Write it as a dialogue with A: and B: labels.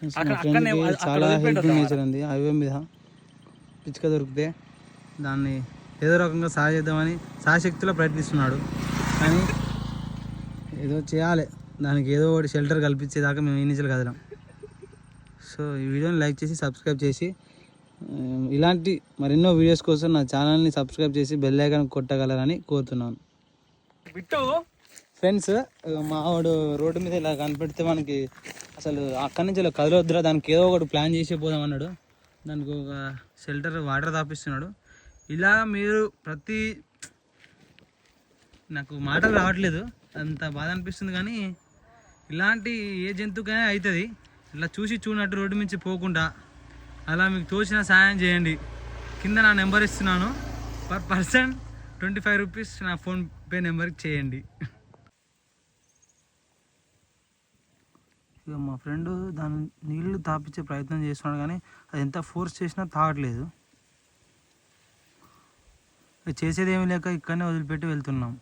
A: చాలా helping nature ఉంది. Highway మీద పిచ్చుక దొరికితే దాన్ని ఏదో రకంగా సాయం చేద్దామని సాయశక్తిలో ప్రయత్నిస్తున్నాడు. కానీ ఏదో చేయాలి, దానికి ఏదో ఒకటి షెల్టర్ కల్పించేదాకా మేము ఈ నుంచి కదలం. సో ఈ వీడియోని లైక్ చేసి సబ్స్క్రైబ్ చేసి ఇలాంటి మరెన్నో వీడియోస్ కోసం నా ఛానల్ని సబ్స్క్రైబ్ చేసి బెల్ ఐకాన్ కొట్టగలరని కోరుతున్నాను. ఫ్రెండ్స్, మావాడు రోడ్డు మీద ఇలా కనిపెడితే మనకి అసలు అక్కడి నుంచి ఇలా కదలొద్దురా, దానికి ఏదో ఒకటి ప్లాన్ చేసి పోదాం అన్నాడు. దానికి ఒక షెల్టర్ వాటర్ తాపిస్తున్నాడు. ఇలా మీరు నాకు మాటలు రావట్లేదు, అంత బాధ అనిపిస్తుంది. కానీ ఇలాంటి ఏ జంతువుకైనా అవుతుంది. ఇలా చూసి చూడనట్టు రోడ్డు నుంచి పోకుండా అలా మీకు తోచిన సాయం చేయండి. కింద నా నెంబర్ ఇస్తున్నాను, పర్ పర్సన్ 25 రూపీస్ నా ఫోన్పే నెంబర్కి చేయండి. ఇక మా ఫ్రెండ్ దాని నీళ్లు తాపించే ప్రయత్నం చేస్తున్నాడు, కానీ అది ఎంత ఫోర్స్ చేసినా తాగట్లేదు. చేసేది ఏమీ లేక ఇక్కడనే వదిలిపెట్టి వెళ్తున్నాం.